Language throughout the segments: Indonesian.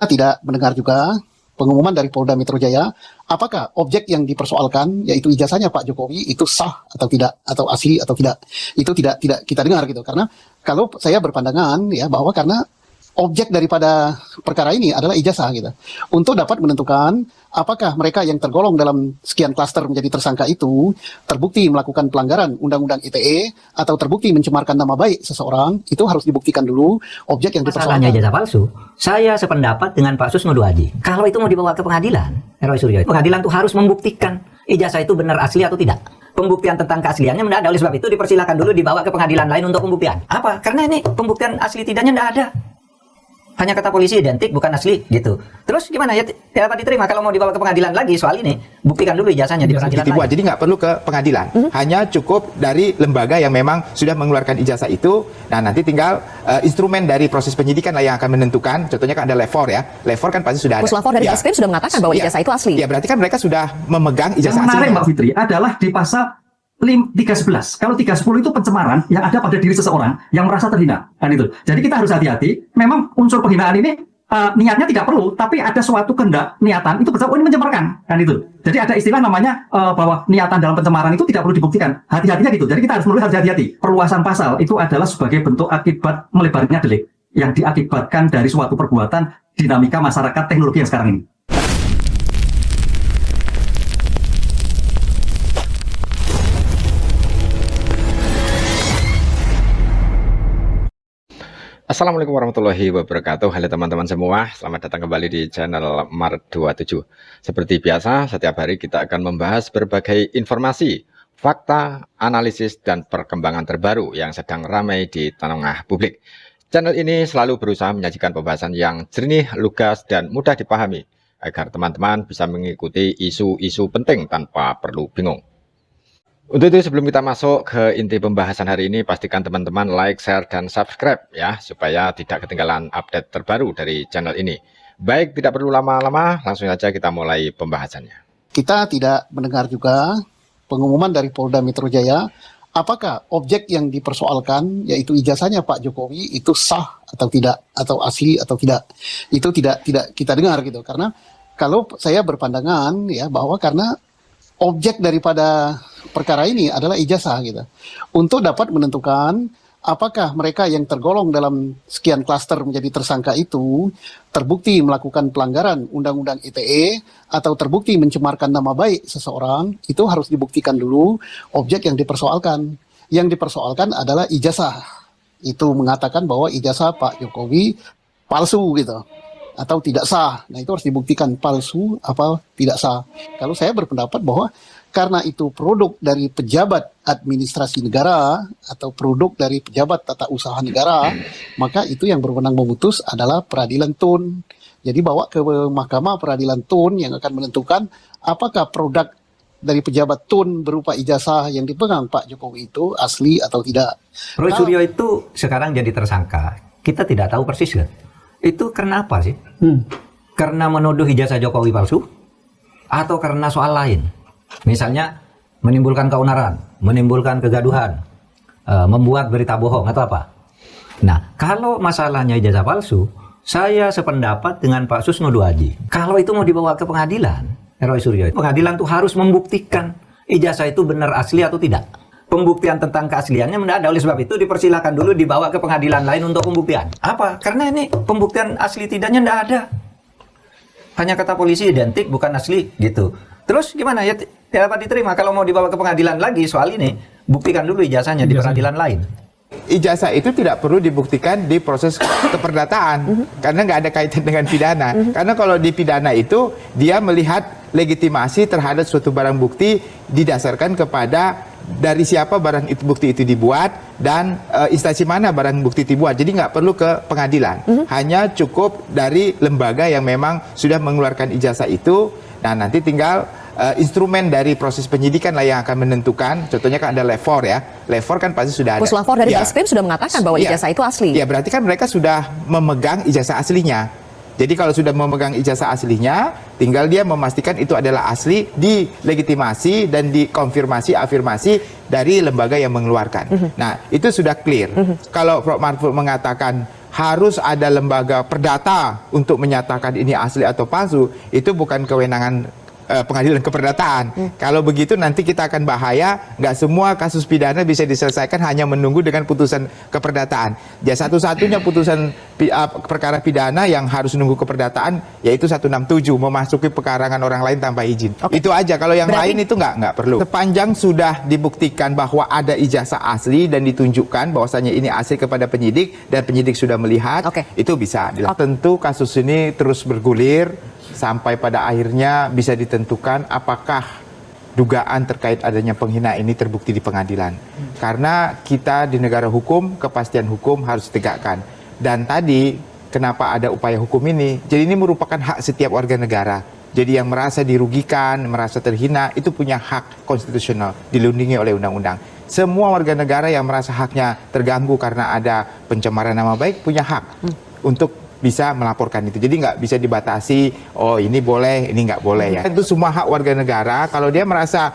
tidak mendengar juga pengumuman dari Polda Metro Jaya, apakah objek yang dipersoalkan, yaitu ijazahnya Pak Jokowi, itu sah atau tidak, atau asli atau tidak. Itu tidak kita dengar gitu. Karena kalau saya berpandangan ya bahwa karena objek daripada perkara ini adalah ijazah gitu. Untuk dapat menentukan apakah mereka yang tergolong dalam sekian klaster menjadi tersangka itu terbukti melakukan pelanggaran Undang-Undang ITE atau terbukti mencemarkan nama baik seseorang, itu harus dibuktikan dulu objek yang dipersoalkan. Masalahnya ijazah palsu, saya sependapat dengan Pak Susno Duaji. Kalau itu mau dibawa ke pengadilan, Roy Suryo, pengadilan tuh harus membuktikan ijazah itu benar asli atau tidak. Pembuktian tentang keasliannya tidak ada, oleh sebab itu dipersilakan dulu dibawa ke pengadilan lain untuk pembuktian. Apa? Karena ini pembuktian asli tidaknya tidak ada. Hanya kata polisi identik, bukan asli gitu. Terus gimana ya dapat diterima kalau mau dibawa ke pengadilan lagi soal ini? Buktikan dulu ijazahnya di pengadilan lain. Jadi nggak perlu ke pengadilan, hanya cukup dari lembaga yang memang sudah mengeluarkan ijazah itu. Nah nanti tinggal instrumen dari proses penyidikan lah yang akan menentukan. Contohnya kan ada Lefor ya, Lefor kan pasti sudah ada. Puslapor dari Baskrim sudah mengatakan bahwa ijazah itu asli. Ya berarti kan mereka sudah memegang ijazah asli. Yang menarik Mbak Fitri adalah di pasal 311. Kalau 310 itu pencemaran yang ada pada diri seseorang yang merasa terhina, kan itu. Jadi kita harus hati-hati. Memang unsur penghinaan ini niatnya tidak perlu, tapi ada suatu kehendak niatan itu bersama ini mencemarkan, kan itu. Jadi ada istilah namanya bahwa niatan dalam pencemaran itu tidak perlu dibuktikan. Hati-hatinya gitu. Jadi kita harus hati-hati. Perluasan pasal itu adalah sebagai bentuk akibat melebarnya delik yang diakibatkan dari suatu perbuatan dinamika masyarakat teknologi yang sekarang ini. Assalamualaikum warahmatullahi wabarakatuh. Halo teman-teman semua, selamat datang kembali di channel Mart27. Seperti biasa, setiap hari kita akan membahas berbagai informasi, fakta, analisis, dan perkembangan terbaru yang sedang ramai di tengah publik. Channel ini selalu berusaha menyajikan pembahasan yang jernih, lugas, dan mudah dipahami, agar teman-teman bisa mengikuti isu-isu penting tanpa perlu bingung. Untuk itu sebelum kita masuk ke inti pembahasan hari ini, pastikan teman-teman like, share, dan subscribe ya, supaya tidak ketinggalan update terbaru dari channel ini. Baik, tidak perlu lama-lama, langsung saja kita mulai pembahasannya. Kita tidak mendengar juga pengumuman dari Polda Metro Jaya, apakah objek yang dipersoalkan, yaitu ijazahnya Pak Jokowi, itu sah atau tidak, atau asli atau tidak. Itu tidak kita dengar gitu. Karena kalau saya berpandangan ya bahwa karena objek daripada perkara ini adalah ijazah gitu. Untuk dapat menentukan apakah mereka yang tergolong dalam sekian klaster menjadi tersangka itu terbukti melakukan pelanggaran Undang-Undang ITE atau terbukti mencemarkan nama baik seseorang, itu harus dibuktikan dulu objek yang dipersoalkan. Yang dipersoalkan adalah ijazah. Itu mengatakan bahwa ijazah Pak Jokowi palsu gitu, atau tidak sah. Nah itu harus dibuktikan palsu apa tidak sah. Kalau saya berpendapat bahwa karena itu produk dari pejabat administrasi negara atau produk dari pejabat tata usaha negara, maka itu yang berwenang memutus adalah Peradilan Tun. Jadi bawa ke Mahkamah Peradilan Tun yang akan menentukan apakah produk dari pejabat Tun berupa ijazah yang dipegang Pak Jokowi itu asli atau tidak. Roy Suryo itu sekarang jadi tersangka. Kita tidak tahu persis kan? Itu karena apa sih? Karena menuduh ijazah Jokowi palsu? Atau karena soal lain? Misalnya menimbulkan keonaran, menimbulkan kegaduhan, membuat berita bohong atau apa? Nah, kalau masalahnya ijazah palsu, saya sependapat dengan Pak Susno Duaji. Kalau itu mau dibawa ke pengadilan, Roy Suryo, pengadilan tuh harus membuktikan ijazah itu benar asli atau tidak. Pembuktian tentang keasliannya tidak ada, oleh sebab itu dipersilakan dulu dibawa ke pengadilan lain untuk pembuktian. Apa? Karena ini pembuktian asli tidaknya tidak ada. Hanya kata polisi identik, bukan asli gitu. Terus gimana ya dapat diterima kalau mau dibawa ke pengadilan lagi soal ini? Buktikan dulu ijazahnya di pengadilan lain. Ijazah itu tidak perlu dibuktikan di proses keperdataan karena nggak ada kaitan dengan pidana. Karena kalau di pidana itu dia melihat legitimasi terhadap suatu barang bukti didasarkan kepada dari siapa barang itu bukti itu dibuat dan instansi mana barang bukti dibuat. Jadi nggak perlu ke pengadilan, hanya cukup dari lembaga yang memang sudah mengeluarkan ijazah itu. Nah nanti tinggal instrumen dari proses penyidikan lah yang akan menentukan. Contohnya kan ada Lefor ya, Lefor kan pasti sudah ada. Puslapor dari Baskrim sudah mengatakan bahwa ijazah itu asli. Ya berarti kan mereka sudah memegang ijazah aslinya. Jadi kalau sudah memegang ijazah aslinya, tinggal dia memastikan itu adalah asli, dilegitimasi dan dikonfirmasi, afirmasi dari lembaga yang mengeluarkan. Nah, itu sudah clear. Kalau Prof. Mahfud mengatakan harus ada lembaga perdata untuk menyatakan ini asli atau palsu, itu bukan kewenangan pengadilan keperdataan. Kalau begitu nanti kita akan bahaya, nggak semua kasus pidana bisa diselesaikan hanya menunggu dengan putusan keperdataan. Ya satu-satunya putusan perkara pidana yang harus nunggu keperdataan yaitu 167, memasuki pekarangan orang lain tanpa izin. Itu aja. Kalau yang lain itu nggak perlu. Sepanjang sudah dibuktikan bahwa ada ijazah asli dan ditunjukkan bahwasanya ini asli kepada penyidik dan penyidik sudah melihat, itu bisa dilakukan. Tentu kasus ini terus bergulir sampai pada akhirnya bisa ditentukan apakah dugaan terkait adanya penghinaan ini terbukti di pengadilan. Karena kita di negara hukum, kepastian hukum harus ditegakkan. Dan tadi, kenapa ada upaya hukum ini? Jadi ini merupakan hak setiap warga negara. Jadi yang merasa dirugikan, merasa terhina, itu punya hak konstitusional, dilindungi oleh undang-undang. Semua warga negara yang merasa haknya terganggu karena ada pencemaran nama baik, punya hak untuk bisa melaporkan itu. Jadi nggak bisa dibatasi, oh ini boleh, ini nggak boleh ya. Itu semua hak warga negara. Kalau dia merasa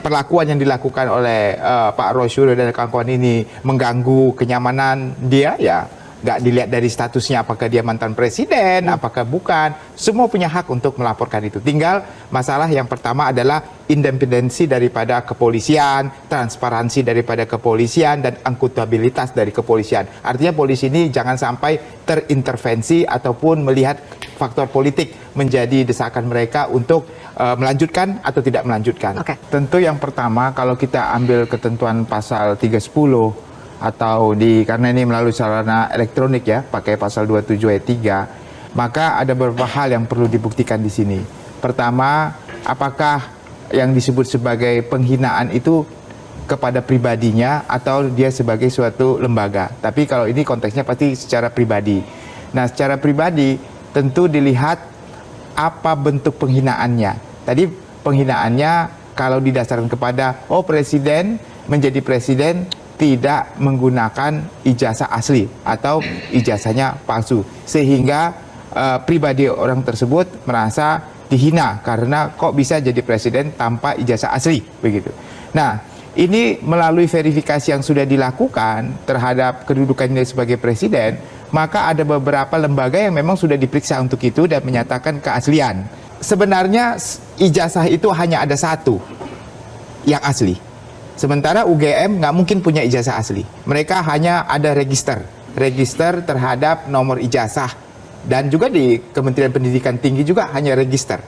perlakuan yang dilakukan oleh Pak Roy Suryo dan kawan-kawan ini mengganggu kenyamanan dia, ya nggak dilihat dari statusnya apakah dia mantan presiden, apakah bukan. Semua punya hak untuk melaporkan itu. Tinggal masalah yang pertama adalah independensi daripada kepolisian, transparansi daripada kepolisian, dan akuntabilitas dari kepolisian. Artinya polisi ini jangan sampai terintervensi ataupun melihat faktor politik menjadi desakan mereka untuk melanjutkan atau tidak melanjutkan. Tentu yang pertama, kalau kita ambil ketentuan pasal 310 atau karena ini melalui sarana elektronik ya, pakai pasal 27 ayat 3, maka ada beberapa hal yang perlu dibuktikan di sini. Pertama, apakah yang disebut sebagai penghinaan itu kepada pribadinya atau dia sebagai suatu lembaga. Tapi kalau ini konteksnya pasti secara pribadi. Nah, secara pribadi tentu dilihat apa bentuk penghinaannya. Tadi penghinaannya kalau didasarkan kepada presiden menjadi presiden tidak menggunakan ijazah asli atau ijazahnya palsu, sehingga pribadi orang tersebut merasa dihina karena kok bisa jadi presiden tanpa ijazah asli, begitu. Nah, ini melalui verifikasi yang sudah dilakukan terhadap kedudukannya sebagai presiden, maka ada beberapa lembaga yang memang sudah diperiksa untuk itu dan menyatakan keaslian. Sebenarnya ijazah itu hanya ada satu yang asli. Sementara UGM nggak mungkin punya ijazah asli. Mereka hanya ada register terhadap nomor ijazah. Dan juga di Kementerian Pendidikan Tinggi juga hanya register.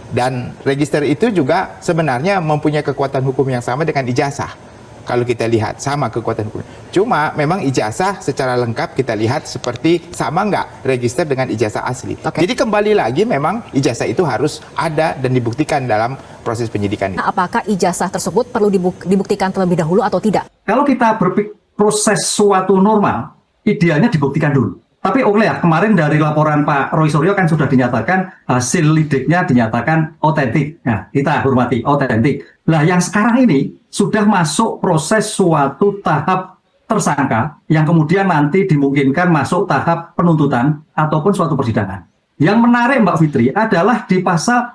Dan register itu juga sebenarnya mempunyai kekuatan hukum yang sama dengan ijazah. Kalau kita lihat, sama kekuatan hukum. Cuma memang ijazah secara lengkap kita lihat seperti sama nggak register dengan ijazah asli. Jadi kembali lagi memang ijazah itu harus ada dan dibuktikan dalam proses penyidikan. Apakah ijazah tersebut perlu dibuktikan terlebih dahulu atau tidak? Kalau kita berpikir proses suatu normal, idealnya dibuktikan dulu. Tapi kemarin dari laporan Pak Roy Suryo kan sudah dinyatakan hasil lidiknya dinyatakan otentik. Nah, kita hormati otentik. Nah, yang sekarang ini sudah masuk proses suatu tahap tersangka yang kemudian nanti dimungkinkan masuk tahap penuntutan ataupun suatu persidangan. Yang menarik Mbak Fitri adalah di pasal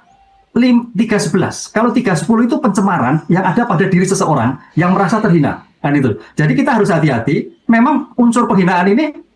311. Kalau 310 itu pencemaran yang ada pada diri seseorang yang merasa terhina. Kan itu. Jadi kita harus hati-hati. Memang unsur penghinaan ini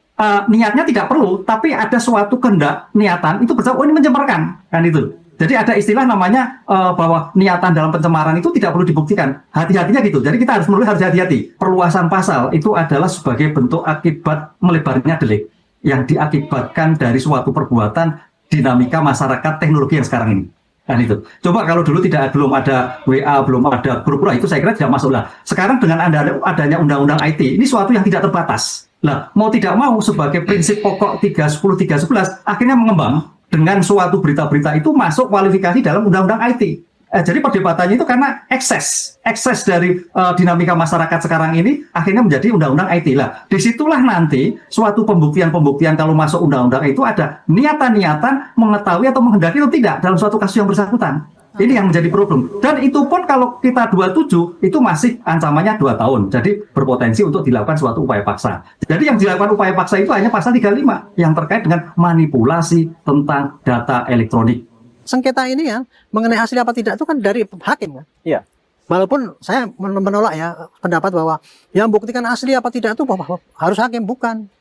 niatnya tidak perlu, tapi ada suatu kehendak niatan itu bersama ini mencemarkan, kan itu. Jadi ada istilah namanya bahwa niatan dalam pencemaran itu tidak perlu dibuktikan. Hati-hatinya gitu. Jadi kita harus hati-hati. Perluasan pasal itu adalah sebagai bentuk akibat melebarnya delik yang diakibatkan dari suatu perbuatan dinamika masyarakat teknologi yang sekarang ini. Kan itu. Coba kalau dulu belum ada WA, belum ada grup, itu saya kira tidak masuk lah. Sekarang dengan adanya undang-undang IT, ini suatu yang tidak terbatas. Lah, mau tidak mau sebagai prinsip pokok 310-311 akhirnya mengembang dengan suatu berita-berita itu masuk kualifikasi dalam undang-undang IT. Jadi perdebatannya itu karena ekses dari dinamika masyarakat sekarang ini akhirnya menjadi undang-undang IT. Lah, disitulah nanti suatu pembuktian kalau masuk undang-undang itu ada niatan-niatan mengetahui atau menghendaki atau tidak dalam suatu kasus yang bersangkutan. Ini yang menjadi problem. Dan itu pun kalau kita 27 itu masih ancamannya 2 tahun. Jadi berpotensi untuk dilakukan suatu upaya paksa. Jadi yang dilakukan upaya paksa itu hanya pasal 35 yang terkait dengan manipulasi tentang data elektronik. Sengketa ini ya mengenai asli apa tidak itu kan dari hakim kan. Iya. Walaupun saya menolak ya pendapat bahwa yang buktikan asli apa tidak itu harus hakim, bukan.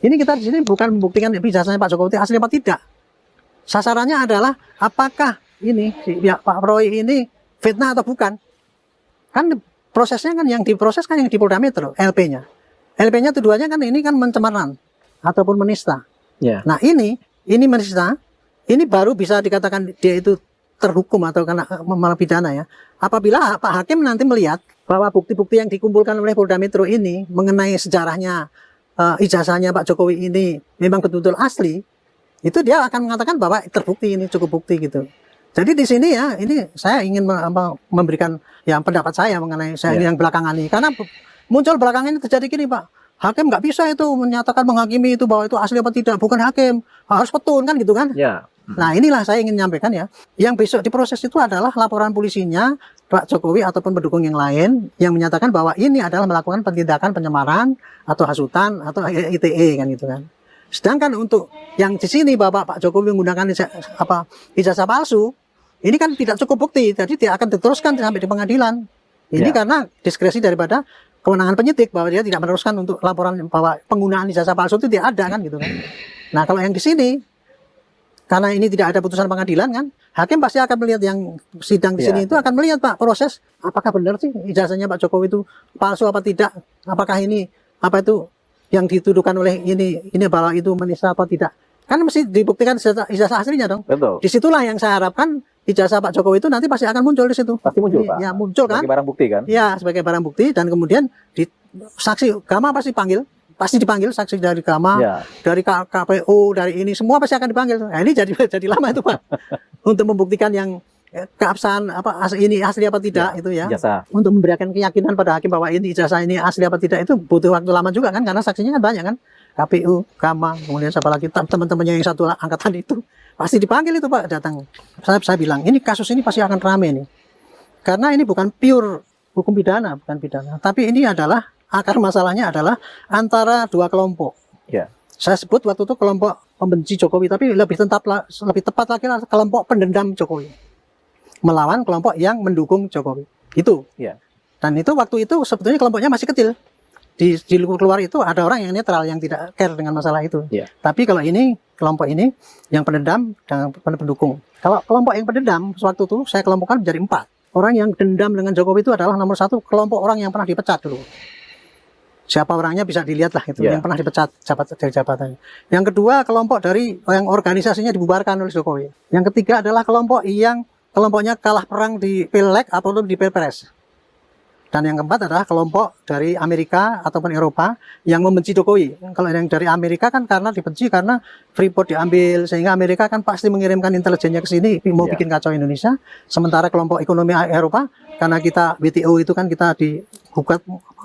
Ini kita di sini bukan membuktikan ijazahnya Pak Jokowi asli apa tidak. Sasarannya adalah apakah ini si pihak Pak Roy ini fitnah atau bukan. Kan prosesnya kan yang diproses kan yang di Polda Metro, LP-nya. LP-nya tuduhannya kan ini kan pencemaran ataupun menista. Ya. Nah ini menista, ini baru bisa dikatakan dia itu terhukum atau kena malah pidana ya. Apabila Pak Hakim nanti melihat bahwa bukti-bukti yang dikumpulkan oleh Polda Metro ini mengenai sejarahnya ijazahnya Pak Jokowi ini memang betul-betul asli, itu dia akan mengatakan bahwa terbukti ini cukup bukti gitu. Jadi di sini ya, ini saya ingin memberikan yang pendapat saya mengenai saya yang belakangan ini, karena muncul belakangan ini terjadi gini Pak, hakim nggak bisa itu menyatakan menghakimi itu bahwa itu asli apa tidak, bukan hakim, harus petun kan gitu kan. Ya. Nah inilah saya ingin menyampaikan ya, yang besok diproses itu adalah laporan polisinya Pak Jokowi ataupun pendukung yang lain yang menyatakan bahwa ini adalah melakukan tindakan penyemaran atau hasutan atau ITE kan gitu kan. Sedangkan untuk yang di sini Bapak Pak Jokowi menggunakan ijazah palsu, ini kan tidak cukup bukti, jadi tidak akan diteruskan sampai di pengadilan. Ini karena diskresi daripada kewenangan penyidik bahwa dia tidak meneruskan untuk laporan bahwa penggunaan ijazah palsu itu tidak ada kan gitu kan. Nah kalau yang di sini, karena ini tidak ada putusan pengadilan kan, hakim pasti akan melihat yang sidang di sini itu akan melihat Pak proses apakah benar sih ijazahnya Pak Jokowi itu palsu apa tidak, apakah ini apa itu yang dituduhkan oleh ini bahwa itu menista apa tidak, kan mesti dibuktikan ijazah aslinya dong. Betul. Disitulah yang saya harapkan ijazah Pak Jokowi itu nanti pasti akan muncul di situ. Pasti muncul Pak. Ya muncul kan. Sebagai barang bukti kan. Ya sebagai barang bukti dan kemudian saksi Gama pasti dipanggil saksi dari Gama, dari KPU, dari ini semua pasti akan dipanggil. Nah ini jadi lama itu Pak untuk membuktikan yang keabsahan ini asli apa tidak itu ya. Ijazah. Untuk memberikan keyakinan pada hakim bahwa ini ijazah ini asli apa tidak itu butuh waktu lama juga kan, karena saksinya kan banyak kan. KPU, Gama, kemudian siapa lagi teman-temannya yang satu angkatan itu pasti dipanggil itu Pak datang. Saya bilang ini kasus ini pasti akan rame nih. Karena ini bukan pure hukum pidana, bukan pidana, tapi ini adalah akar masalahnya adalah antara dua kelompok. Ya. Saya sebut waktu itu kelompok pembenci Jokowi, tapi lebih tepat lagi kelompok pendendam Jokowi melawan kelompok yang mendukung Jokowi. Itu. Ya. Dan itu waktu itu sebetulnya kelompoknya masih kecil. Di luar itu ada orang yang netral yang tidak care dengan masalah itu. Ya. Tapi kalau ini kelompok ini yang pendendam dan pendukung. Kalau kelompok yang pendendam waktu itu saya kelompokkan menjadi 4. Orang yang dendam dengan Jokowi itu adalah nomor 1 kelompok orang yang pernah dipecat dulu. Siapa orangnya bisa dilihat lah itu yang pernah dipecat dari jabatannya. Yang kedua kelompok dari yang organisasinya dibubarkan oleh Jokowi. Yang ketiga adalah kelompok yang kelompoknya kalah perang di Pileg ataupun di Pilpres. Dan yang keempat adalah kelompok dari Amerika ataupun Eropa yang membenci Jokowi. Kalau yang dari Amerika kan karena dibenci karena Freeport diambil, sehingga Amerika kan pasti mengirimkan intelijennya ke sini mau bikin kacau Indonesia. Sementara kelompok ekonomi Eropa karena kita WTO itu kan kita digugat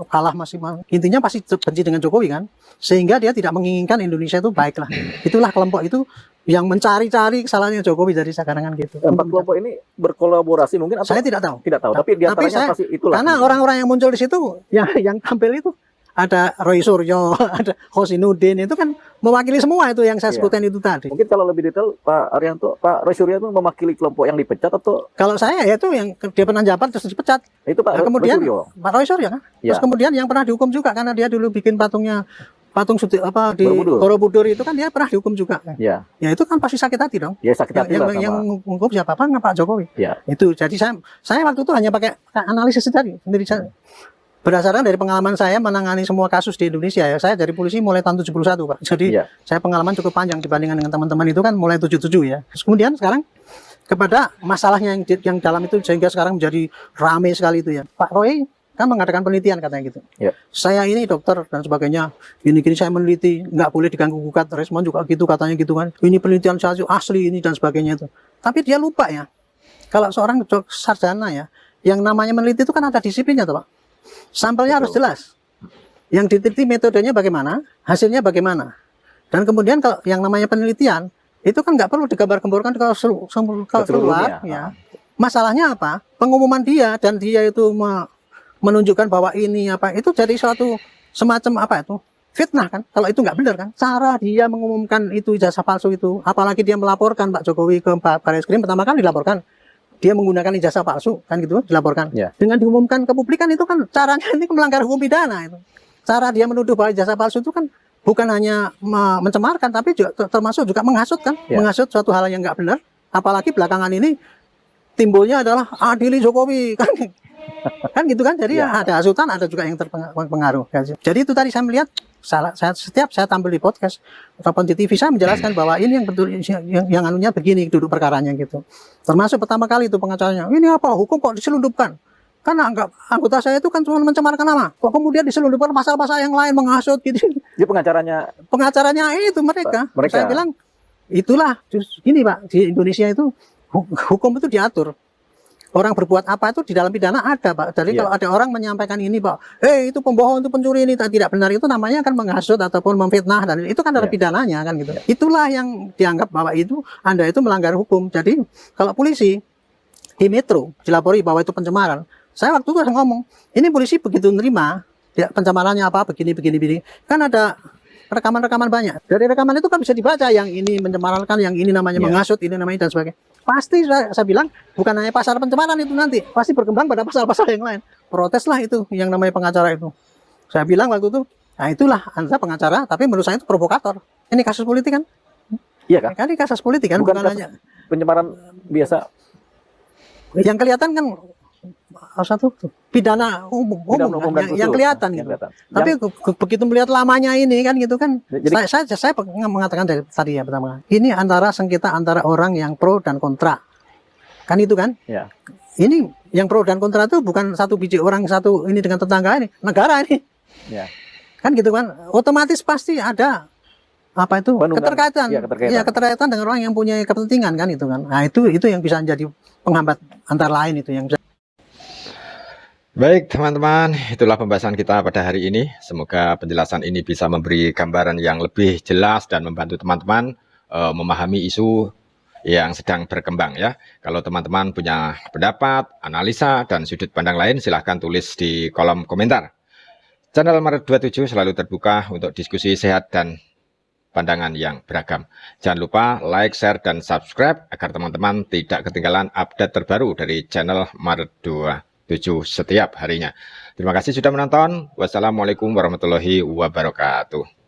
kalah masih intinya pasti benci dengan Jokowi kan, sehingga dia tidak menginginkan Indonesia itu baik lah. Itulah kelompok itu yang mencari-cari kesalahannya Jokowi dari sekarang gitu. 4 kelompok ini berkolaborasi mungkin atau saya tidak tahu. Tidak tahu, tapi di antaranya pasti itulah. Karena orang-orang yang muncul di situ yang tampil itu ada Roy Suryo, ada Hosinuddin, itu kan mewakili semua itu yang saya sebutkan itu tadi. Mungkin kalau lebih detail Pak Arianto, Pak Roy Suryo itu mewakili kelompok yang dipecat atau? Kalau saya ya itu yang dia pernah jabat terus dipecat. Itu Pak kemudian Roy Suryo. Pak Roy Suryo kan. Terus kemudian yang pernah dihukum juga karena dia dulu bikin patung di Borobudur itu kan dia pernah dihukum juga. Ya. Ya itu kan pasti sakit hati dong. Ya sakit hati lah. Yang menghukum siapa? Pak Jokowi. Ya. Itu jadi saya waktu itu hanya pakai analisis tadi sendiri saya. Berdasarkan dari pengalaman saya menangani semua kasus di Indonesia ya. Saya dari polisi mulai tahun 71 Pak. Jadi saya pengalaman cukup panjang dibandingkan dengan teman-teman itu kan mulai 77 ya. Terus kemudian sekarang kepada masalahnya yang dalam itu sehingga sekarang menjadi ramai sekali itu ya. Pak Roy kan mengadakan penelitian katanya gitu. Ya. Saya ini dokter dan sebagainya. Gini-gini saya meneliti, nggak boleh diganggu gugat. Respon juga gitu katanya gitu kan. Ini penelitian saya asli ini dan sebagainya itu. Tapi dia lupa ya. Kalau seorang sarjana ya, yang namanya meneliti itu kan ada disiplinnya tuh Pak. Sampelnya harus jelas. Yang diteliti metodenya bagaimana, hasilnya bagaimana. Dan kemudian kalau yang namanya penelitian, itu kan nggak perlu digambar-gemborkan kalau keluar. Ya. Masalahnya apa? Pengumuman dia dan dia itu menunjukkan bahwa ini apa itu jadi suatu semacam apa itu fitnah kan? Kalau itu nggak benar kan? Cara dia mengumumkan itu ijazah palsu itu, apalagi dia melaporkan Pak Jokowi ke Barreskrim pertama kali dilaporkan. Dia menggunakan ijazah palsu kan gitu dilaporkan. Dengan diumumkan ke publik kan itu kan caranya ini melanggar hukum pidana itu. Cara dia menuduh bahwa ijazah palsu itu kan bukan hanya mencemarkan, tapi juga termasuk juga menghasut kan, menghasut suatu hal yang nggak benar. Apalagi belakangan ini timbulnya adalah adili Jokowi kan, kan gitu kan. Jadi ada hasutan, ada juga yang terpengaruh. Jadi itu tadi saya melihat, setiap saya tampil di podcast ataupun di TV, saya menjelaskan bahwa ini yang betul, yang anunya begini duduk perkaranya gitu. Termasuk pertama kali itu pengacaranya, ini apa hukum kok diselundupkan? Karena anggota saya itu kan cuma mencemarkan nama, kok kemudian diselundupkan pasal-pasal yang lain, menghasut gitu. Dia pengacaranya itu mereka. Saya bilang itulah gini Pak, di Indonesia itu hukum itu diatur. Orang berbuat apa itu di dalam pidana ada Pak. Jadi kalau ada orang menyampaikan ini Pak, itu pembohong, itu pencuri, ini tidak benar, itu namanya kan menghasut ataupun memfitnah, dan itu kan ada pidananya kan gitu. Itulah yang dianggap bahwa itu Anda itu melanggar hukum. Jadi kalau polisi di Metro dilapori bahwa itu pencemaran, saya waktu itu ngomong, ini polisi begitu nerima pencemarannya apa begini, kan ada rekaman-rekaman banyak. Dari rekaman itu kan bisa dibaca, yang ini mencemarkan, yang ini namanya menghasut, ini namanya dan sebagainya. Pasti saya bilang bukan hanya pasal pencemaran itu, nanti pasti berkembang pada pasal-pasal yang lain. Proteslah itu yang namanya pengacara itu. Saya bilang waktu itu, nah itulah Anda pengacara, tapi menurut saya itu provokator. Ini kasus politik kan? Iya kan? Ini kasus politik kan, bukan hanya pencemaran biasa. Yang kelihatan kan satu pidana umum kan, yang kelihatan gitu. Tapi begitu melihat lamanya ini kan gitu kan, saya mengatakan dari tadi ya pertama, ini antara sengketa antara orang yang pro dan kontra, kan itu kan. Ini yang pro dan kontra itu bukan satu biji orang satu ini dengan tetangga ini, negara ini. Kan gitu kan, otomatis pasti ada apa itu keterkaitan, keterkaitan dengan orang yang punya kepentingan kan itu kan. Nah itu yang bisa menjadi penghambat antara lain itu yang bisa. Baik teman-teman, itulah pembahasan kita pada hari ini. Semoga penjelasan ini bisa memberi gambaran yang lebih jelas dan membantu teman-teman memahami isu yang sedang berkembang ya. Kalau teman-teman punya pendapat, analisa, dan sudut pandang lain, silahkan tulis di kolom komentar. Channel Maret 27 selalu terbuka untuk diskusi sehat dan pandangan yang beragam. Jangan lupa like, share, dan subscribe agar teman-teman tidak ketinggalan update terbaru dari channel Maret 27 setiap harinya. Terima kasih sudah menonton. Wassalamualaikum warahmatullahi wabarakatuh.